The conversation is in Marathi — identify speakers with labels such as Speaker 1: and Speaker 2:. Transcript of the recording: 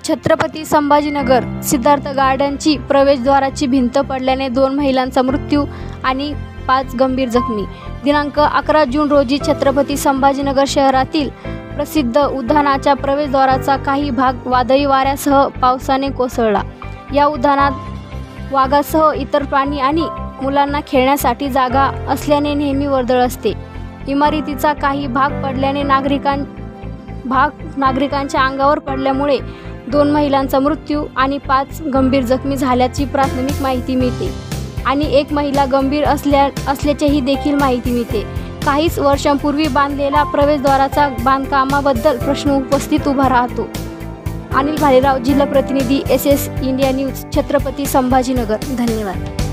Speaker 1: छत्रपती संभाजीनगर सिद्धार्थ गार्डनची प्रवेशद्वाराची भिंत पडल्याने 2 महिलांचा मृत्यू आणि 5 गंभीर जखमी। दिनांक 11 जून रोजी छत्रपती संभाजीनगर शहरातील प्रसिद्ध उद्यानाच्या प्रवेशद्वाराचा काही भाग वादळी वाऱ्यासह पावसाने कोसळला। या उद्यानात वाघासह इतर प्राणी आणि मुलांना खेळण्यासाठी जागा असल्याने नेहमी वर्दळ असते। इमारतीचा काही भाग पडल्याने नागरिकांच्या अंगावर पडल्यामुळे 2 महिलांचा मृत्यू आणि 5 गंभीर जखमी झाल्याची प्राथमिक माहिती मिळते आणि 1 महिला गंभीर असल्याचीही देखील माहिती मिळते। काहीच वर्षांपूर्वी बांधलेल्या प्रवेशद्वाराचा बांधकामाबद्दल प्रश्न उभा राहतो। अनिल भालेराव, जिल्हा प्रतिनिधी, SS India news, Chhatrapati Sambhajinagar. धन्यवाद।